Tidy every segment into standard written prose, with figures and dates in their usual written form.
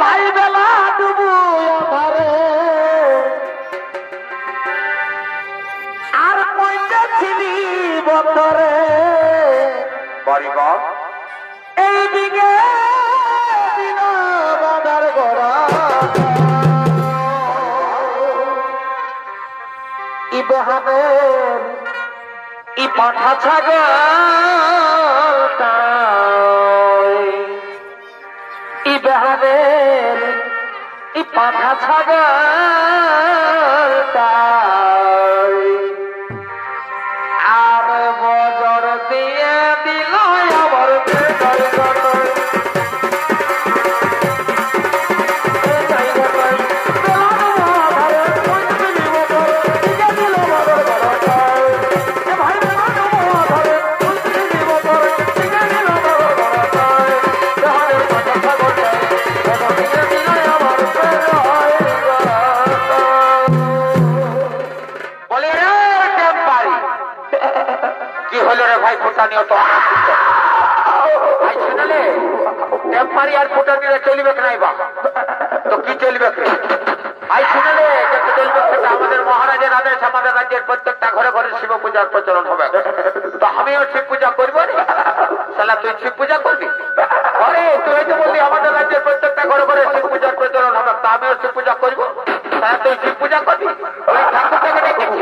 ভাই বেলা ডুবু আর কইতে ছিলি বতরে বাড়িবা এই দিকে বাঁধার গোড়া ই বেহানের ই পাঠা ছাগলটা ই বেহানের ই পাঠা ছাগলটা আর বজর দিয়ে দিল আমার কি হলো রে ভাই ফুটানিও তো ভাই শুনলে টেম্পারি আর ফুটানিরা চলবে নাই বা তো কি চলবে ভাই শুনলে চলবে আমাদের মহারাজের আদেশ আমাদের রাজ্যের প্রত্যেকটা ঘরে ঘরে শিব পূজার প্রচলন হবে তো আমিও শিব পূজা করবো সালা তুই শিব পূজা করবি আরে তুই তো বললি আমাদের রাজ্যের প্রত্যেকটা ঘরে ঘরে শিব পূজার প্রচলন হবে তা আমিও শিব পূজা করবো তাহলে তুই শিব পূজা করবি ঠাকুরটাকে ডেকেছিস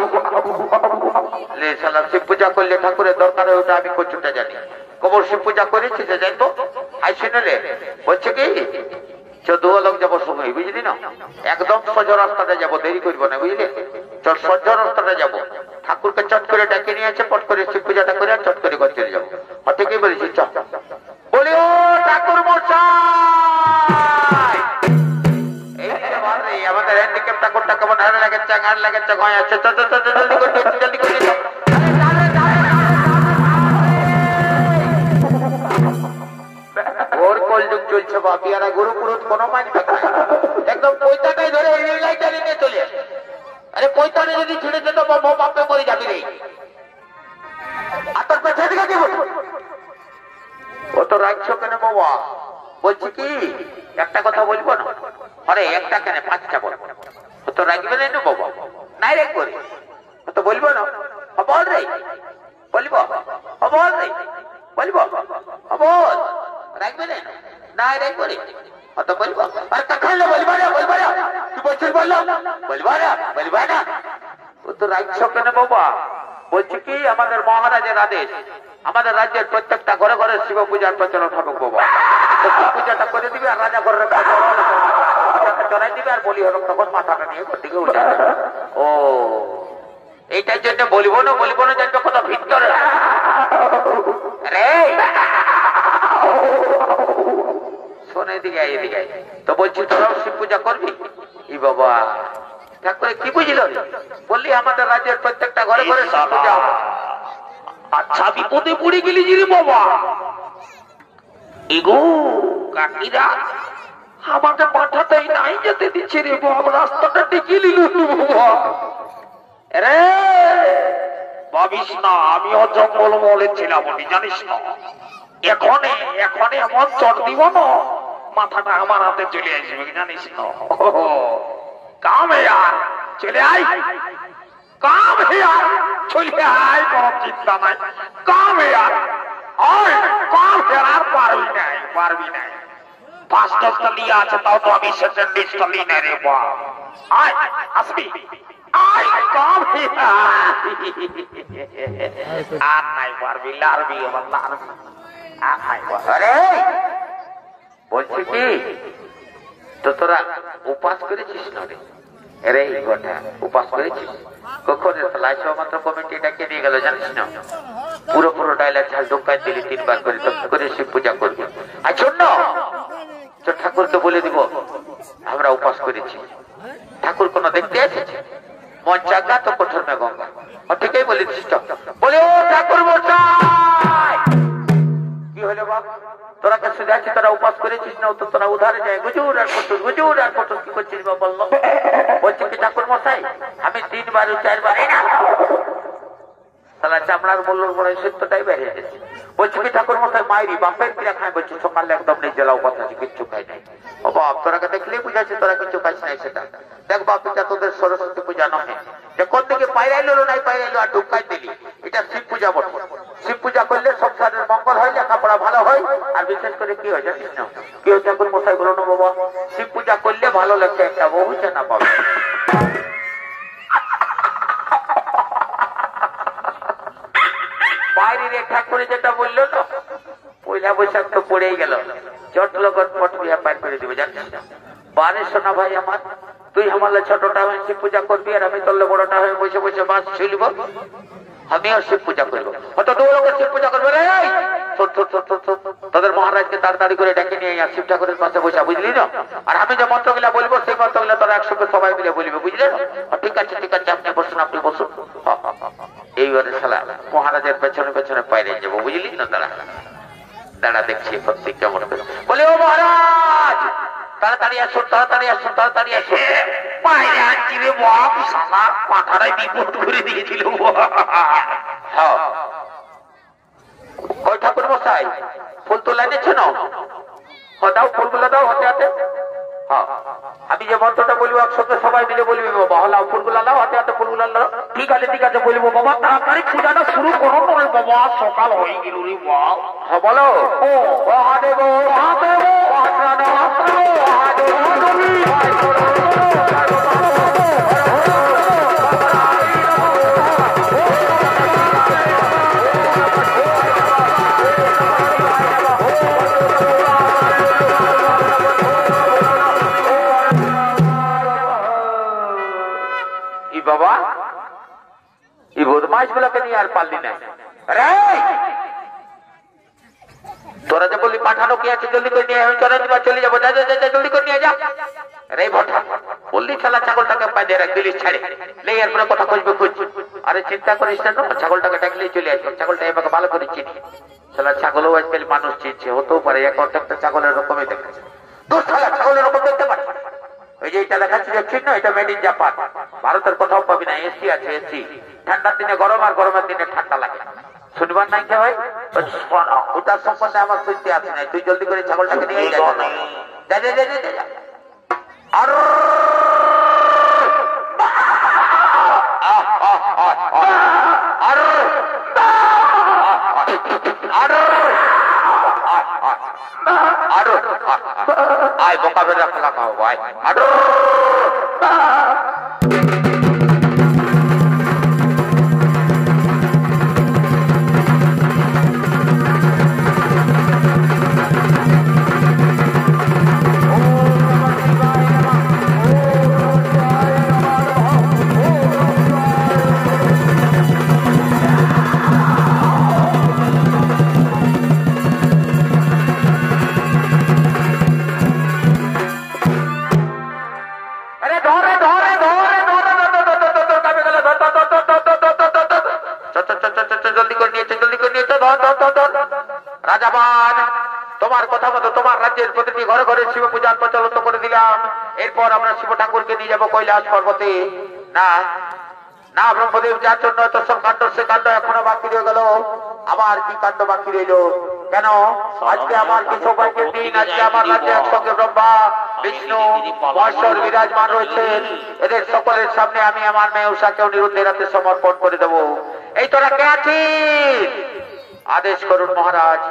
শিব পূজা করলে ঠাকুরের দরকার হয় ওটা আমি কচুটা জানি কবর শিব পূজা করেছি যে জানবো আই শুনলে বলছে কি 14 লোক যাবো সময় বুঝলি না একদম সোজা রাস্তাটা যাবো দেরি করবো না বুঝলি চট সোজা রাস্তাটা যাবো ঠাকুরকে চট করে ডেকে নিয়েছে পট করে শিব পূজাটা করে চট করে ঘর চলে যাবো ঠিকই বলেছি চট বলি ও ঠাকুর মশাই আমাদের হ্যান্ডিক্যাপ ঠাকুরটা কেমন হার লাগেছে ঘাড় লাগেছে ঘয় আছে জলদি করে ওর কলযুগ চলছে বাপিয়ারা গুরু পুরুষ কোনো মানবে একদম পৈতাটাই ধরে এই লাইনটা নিয়ে চলে আসে আরে পৈতাটা যদি ছিঁড়ে যেত বাপে মরে যাবি রে আর তোর পেছনে দিকে কি ও তো রাখছো কেন বাবা বলছি কি একটা কথা বলবো না আরে একটা কেন 5টা বলবো ও তো রাখবে না বাবা নাই রাখবো রে ও তো বলবো না বল রে বলবো বল রে বলবো বল রাখবে না নাই রাখবো রে ও তো বলবো আর কাখালে বলবো না তুই বলছিস বললো বলবো না ও তো রাখছো কেন বাবা বলছি কি আমাদের মহারাজের আদেশ আমাদের রাজ্যের প্রত্যেকটা ঘরে ঘরে শিব পূজার প্রচলন হবে বাবা শিব পূজাটা করে দিবে আর রাজা ঘরের চড়াই দিবে আর বলি হলো তখন মাথাটা নিয়ে দিকে উঠে ও এইটার জন্য বলবো না জানবে কত ভিতরে রে শোনে এদিকে তো বলছি তোরাও শিব পূজা করবি ই বাবা ঠাকুরে কি বুঝল বললি আমাদের রাজ্যের প্রত্যেকটা ঘরে ঘরে শিব পূজা হবে আচ্ছা বিপদে পড়ে গেলি রে বাবা এগো কাকিরা আমাকে পাঠাতেই নাই যেতে দিচ্ছে রে বাবা রাস্তাটা টিকে নিল রে ভাবিস না আমিও জঙ্গল মলে ছিলাম জানিস না এখন এমন চট দিব না মাথাটা আমার হাতে চলে আসবে জানিস না কাম यार চলে আয় কাম यार চলে আয় কোনো চিন্তা নাই কাম यार আয় কাম यार পারবি না 5-10টা লিয়া আছে তাও তো আমি 7-20টা লি না রে বাবা আয় আসবি আয় কাম আর নাই পারবি লারবি আমার লারবি আরে বলছি কি তো তোরা উপাস করেছিস না রে রে গোটা উপাস করেছিস কখন মাত্র কমিটিটাকে নিয়ে গেল জানিস না পুরো ডায়লগ ঝাল ঢোকায় দিলি 3 বার করে তখন করে শিব পূজা করবি আর শোন তো ঠাকুরকে বলে দিব আমরা উপাস করেছি ঠাকুর কোন দেখতে এসেছে মন চাঙ্গা তো কঠোর মে গঙ্গা ঠিকই বলে দিস বলে ও ঠাকুর মশাই কি হলো বাপ তোরা কে শুধু আছে তোরা উপাস করেছিস না তো তোরা উধারে যায় গুজুর আর ফটুস কি করছিস বা বললো বলছে কি ঠাকুর মশাই আমি 3 বার 4 বার তাহলে চামড়ার বললোর বড় সত্যটাই বেরিয়ে গেছে। বলছি কি ঠাকুর মশাই মায়েরই বাপের কিরা খায় বলছি সকালে একদম নেই জেলাও কথা কিচ্ছু খাই নাই। ও বাপ তোরাকে দেখলেই বুঝাচ্ছে তোরা কিছু খাইস নাই সেটা দেখ বাপ এটা তোদের সরস্বতী পূজা নহে যে কোন দিকে পাইরাইলো নাই পাইরাইলো আর ঢুকাই দিলি এটা শিব পূজা বটে। শিব পূজা করলে সংসারের মঙ্গল হয় লেখাপড়া ভালো হয় আর বিশেষ করে কি হয় জানিস না কি হয় ঠাকুর মশাই বলো না বাবা শিব পূজা করলে ভালো লাগছে একটা বহু চেনা পাবে। বাইরের এক ঠাকুরে যেটা বললো না পয়লা বৈশাখ তো পড়েই গেল চট লগন পট বিয়া পার করে দিবে জানিস না। বারে সোনা ভাই আমার তুই আমার ছোটটা হয়ে শিব পূজা করবি আর আমি তোর বড়টা হয়ে বসে বসে বাস ছিলব আমিও শিব পূজা করবো অত দু লোকের শিব পূজা করবে রে তোদের মহারাজকে তাড়াতাড়ি করে ডেকে নিয়ে শিব ঠাকুরের পাশে বসা বুঝলি না। আর আমি যে মন্ত্রগুলা বলবো সেই মন্ত্রগুলা তোরা একসঙ্গে সবাই মিলে বলবে বুঝলে। ঠিক আছে আপনি বসুন এইবারে শালা মহারাজের পেছনে পেছনে পাইরে যাবো বুঝলি না। দাঁড়া দেখছি প্রত্যেক কেমন বলে ও মহারাজ তাড়াতাড়ি আসুন বাইরে আনছি রে বাপ শালা পাঠারাই বিপদ করে দিয়েছিল। ওই ঠাকুর মশাই ফুল তোলা নিচ্ছে না দাও ফুলগুলো দাও হাতে হাতে। আমি যে মন্ত্রটা বলবো একসঙ্গে সবাই মিলে বলবি বাবা হলাও ফুলগুলো লাও হাতে হাতে ফুলগুলো লাও। ঠিক আছে বলবো বাবা তাড়াতাড়ি পূজাটা শুরু করো নয় বাবা সকাল হয়ে গেল রে বাবা। হ্যাঁ বলো মহাদেব বাবা এই বদমাইশ গুলোকে নিয়ে আর পারলি না। তোরা যে বললি পাঠানো কি আছে জলদি করে নিয়ে চলে যাবো জলদি করে নিয়ে যা রে ভটা বললি শালা ছাগলটাকে পাইয়ে রাখ দিলিস ছাড়ে লে এরপরে কথা খুঁজবে খুঁজ। আরে চিন্তা করিস না ছাগলটাকে ডাকলেই চলে আসবে ছাগলটা এবার ভালো করে চিনি শালা ছাগলও আজকাল মানুষ চিনছে হতেও পারে একটা ছাগলের রকমই দেখাচ্ছে তোর শালা ছাগলের রকম দেখতে পারে। ওই যে এটা দেখাচ্ছি দেখছিস না এটা মেড ইন জাপান ভারতের কোথাও পাবি না এসি আছে এসি ঠান্ডার দিনে গরম আর গরমের দিনে ঠান্ডা লাগে শুনবার নাই কে ভাই ওটার সম্বন্ধে আমার শুনতে আছে না তুই জলদি করে ছাগলটাকে নিয়ে যা। আর আয় বোকা বেড়া ফেলা খাও ভাই রাজাবান তোমার কথা মতো তোমার রাজ্যের প্রতিটি ঘরে ঘরে শিব পূজার প্রচলিত করে দিলাম। এরপর আমরা শিব ঠাকুরকে নিয়ে যাবো কৈলাস পর্বতে। না না ব্রহ্মদেব যার জন্য এত সব কাণ্ড সে কাণ্ড এখনো বাকি রয়ে গেল। আমার কি কাণ্ড বাকি রইল কেন? আজকে আমার কি সৌভাগ্যের দিন। আজকে আমার রাজ্যে একসঙ্গে ব্রহ্মা বিষ্ণু মহেশ্বর বিরাজমান রয়েছেন। এদের সকলের সামনে আমি আমার মেয়ে উষাকে অনিরুদ্ধের হাতে সমর্পণ করে দেব। এই তোরা কে আছিস? আদেশ করুন মহারাজ।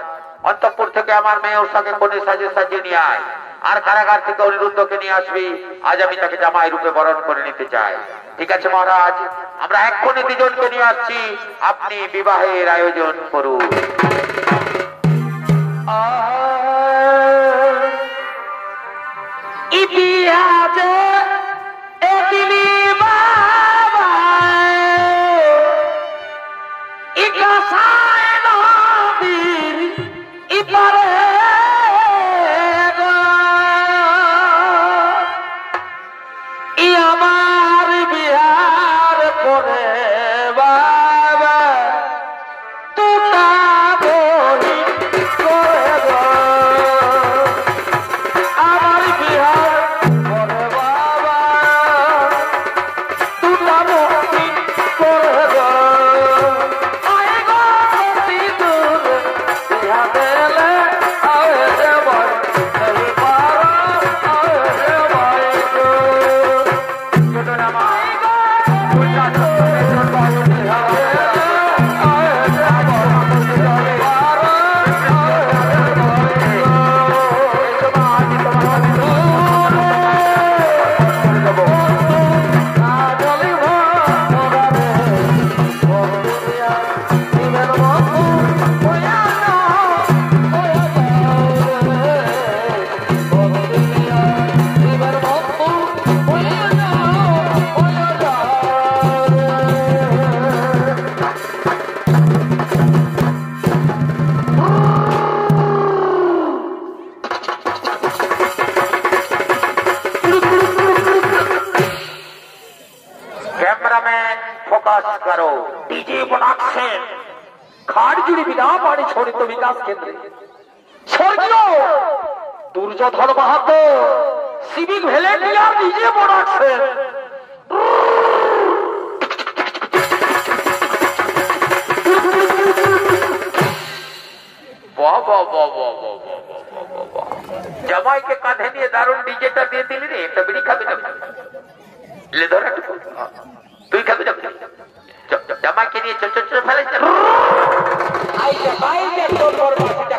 অন্তঃপুর থেকে আমার মেয়ে উষাকে কোণে সাজিয়ে নিয়ে আয় আর কারাগার থেকে অনিরুদ্ধকে নিয়ে আসবি। আজ আমি তাকে জামাই রূপে বরণ করে নিতে চাই। ঠিক আছে মহারাজ, আমরা এক্ষুনি দুজনকে নিয়ে আসছি। আপনি বিবাহের আয়োজন করুন। ডিজে প্রোডাকশন খাড়জুড়ি বিনাপানি ছড়িত বিকাশ কেন্দ্রে স্বর্গীয় Duryodhan Mahato civic volunteer DJ production জামাইকে কাঁধে নিয়ে দারুণ ডিজেটা দিয়ে দিলি রে। একটা বিড়ি খাবি না? লে ধর একটু। তুই খাবি না? জামাইকে নিয়ে চল চল চল ফেলে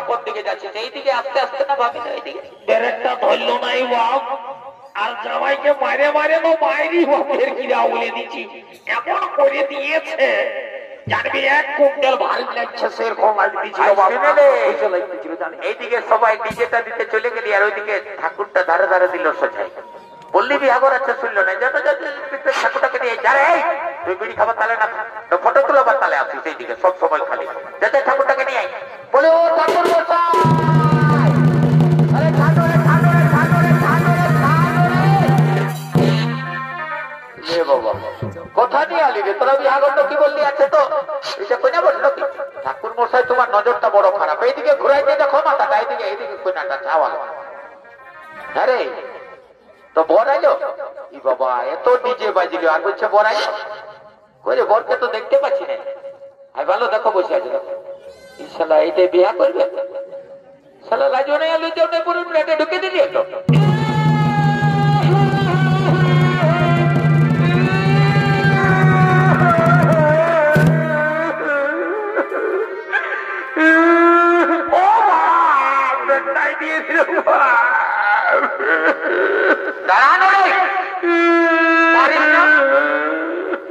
কোন দিকে যাচ্ছে? এই দিকে আস্তে আস্তে না ভাবি না এইদিকে ব্রেকটা ধরলো নাই বাপ আর জামাইকে মারে মারে তো মাইরি বাপের কিরা বলে দিচ্ছি এমন করে দিয়েছে জানবি 1 কুইন্টাল ভারী লাগছে সেরকম লাগছিল এইদিকে সবাই ডিজেটা দিতে চলে গেলি আর ওইদিকে ঠাকুরটা ধারে ধারে দিল সোজাই। বললি বিহাগর আচ্ছা শুনলো না যত ঠাকুরটাকে নিয়ে যারে তুই বিড়ি খাবার তালে না ফটো তুলাবার তালে আসিস এইদিকে সব সময় খালি যাতে ঠাকুরটাকে নিয়ে বলে ও ঠাকুর কথা নিয়ে আলি রে তোরা বিহাগর তো কি বললি আছে তো এটা কইনা বললো কি ঠাকুর মশাই তোমার নজরটা বড় খারাপ এইদিকে ঘুরাই দিয়ে দেখো মাথাটা এইদিকে এইদিকে কইনাটা চাওয়াল আরে তো বর আইলো ই বাবা এত ডিজে বাজিল আর বলছে বর আইলো কইরে বরকে তো দেখতে পাচ্ছি না আই ভালো দেখো বসে আছে দেখো এই শালা এইটা বিয়া করবে শালা লাজো নাই আলু যাও না পুরো প্লেটে ঢুকে দিলি তো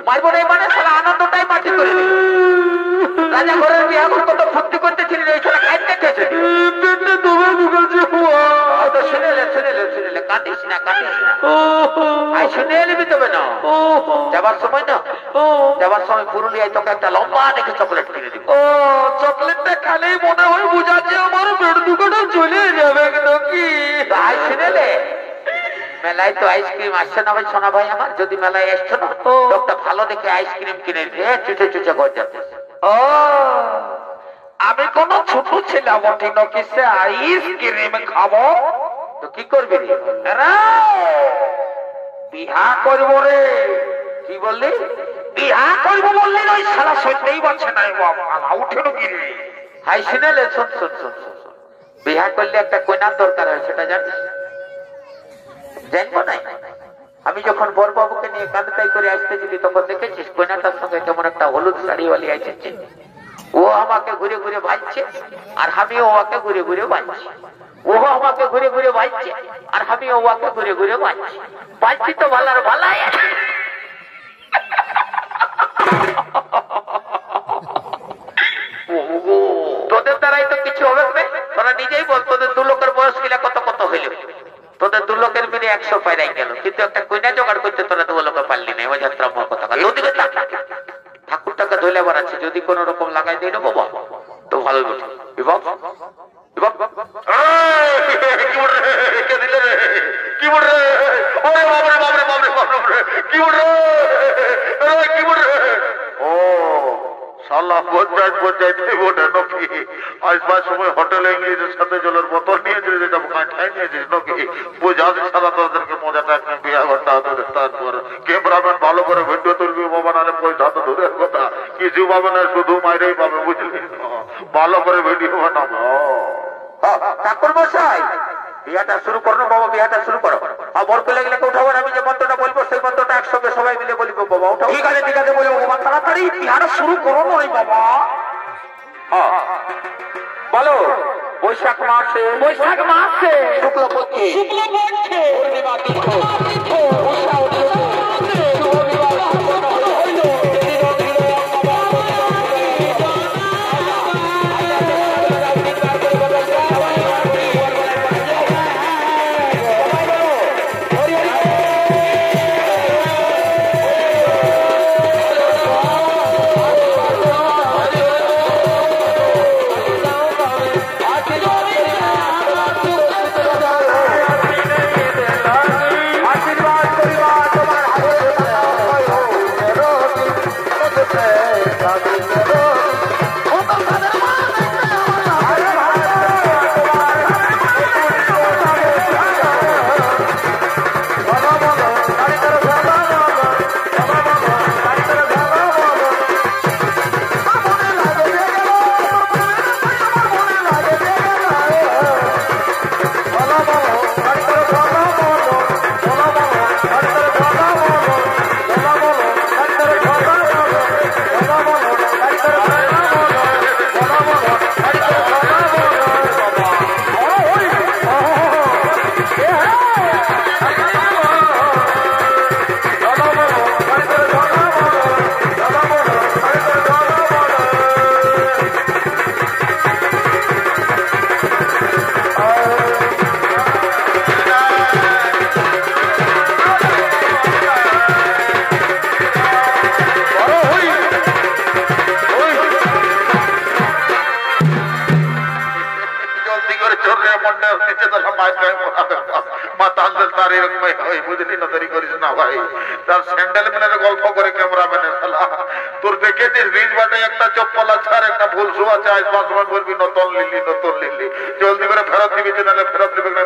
মারবো না মানে সারা আনন্দটাই মাটি করে দিল রাজা ঘরের বিয়া কত ফুর্তি করতেছিলেন এই সারা খাইতে খেয়েছে শুনেলে কাঁদিস না আই শুনে নিবি তবে না যাবার সময় পুরুলিয়ায় তোকে একটা লম্বা দেখে চকলেট কিনে দিব ও চকলেটটা খালেই মনে হয় বুঝাচ্ছে আমার পেট দুটোটা চলে যাবে নাকি আই শুনেলে মেলায় তো আইসক্রিম আসছে না ভাই সোনা ভাই আমার যদি মেলায় আসছো না একটা ভালো দেখে আইসক্রিম কিনে দিয়ে চুচে চুচে করে যাচ্ছে ও আমি কোন ছোট ছেলে বটে নাকি সে আইসক্রিম খাবো তো কি করবি বিহা করবো রে কি বললি বিহা করবো বললি ওই সারা সইতেই পারছে না বাবা উঠে কি রে হাই শুনেলে শোন বিহা করলে একটা কইনার দরকার হয় সেটা জানিস জানবো না আমি যখন বরবাবুকে নিয়ে কাঁদতাই করে আসতেছিলি তখন দেখেছিস কইনাটার সঙ্গে কেমন একটা হলুদ শাড়িওয়ালি আসছে ও আমাকে ঘুরে ঘুরে ভাজছে আর আমিও ওকে ঘুরে ঘুরে ভাজছি ও আমাকে ঘুরে ঘুরে ভাজছে আর আমিও ওকে ঘুরে ঘুরে ভাজছি তো ভালার ভালাই তোদের দ্বারাই তো কিছু হবে না তোরা নিজেই বল তোদের 2 লোকের বয়স মিলে কত কত হইল তোদের 2 লোকের মিলে 100 পাইরাই গেল কিন্তু একটা কইনা জোগাড় করতে তোরা 2 লোকে পারলি না যাত্রা কথা ওদিকে ঠাকুরটাকে ধইলে বাড়াচ্ছে যদি কোন রকম লাগাই দিই না বাবা তো ভালোই বলছে কি বল রে ওরে বাবরে কি বল রে কি বল রে ও শালা বোঝাই দেব না নাকি আসবার সময় হোটেলে ইংলিশের সাথে জলের বোতল নিয়ে যেটা ঠাই নিয়েছিস নাকি বোঝাতে সারা তোদেরকে মজাটা একটা বিয়া ঘন্টা হতে তারপর ক্যামেরাম্যান ভালো করে ভিডিও তুলবি বাবা নাহলে পয়সা তো দূরের কথা কিছু পাবে না শুধু মাইরেই পাবে বুঝলি ভালো করে ভিডিও বানাবো ঠাকুর মশাই বিয়াটা শুরু করো বাবা বিয়াটা শুরু করো আর বরকে লাগলে উঠাবার আমি যে মন্ত্রটা বলবো সেই মন্ত্রটা একসঙ্গে সবাই মিলে বলবো বাবা উঠাও ঠিক আছে বলবো বাবা তাড়াতাড়ি বিয়াটা শুরু করো নয় বাবা বলো বৈশাখ মাসে শুক্লপক্ষে পূর্ণিমা তিথি আশীর্বাদ রে মন্ডে নিচে তো মাইক মাথা আনতে তার এরকম হয় বুঝলি না দেরি করিস না ভাই তার স্যান্ডেল মেনের গল্প করে ক্যামেরাম্যানের শালা তোর দেখেছিস রিজ বাটে একটা চপ্পল আছে আর একটা ভুল শু আছে আসবার সময় বলবি নতুন লিলি জলদি করে ফেরত দিবি নাহলে ফেরত দিবি না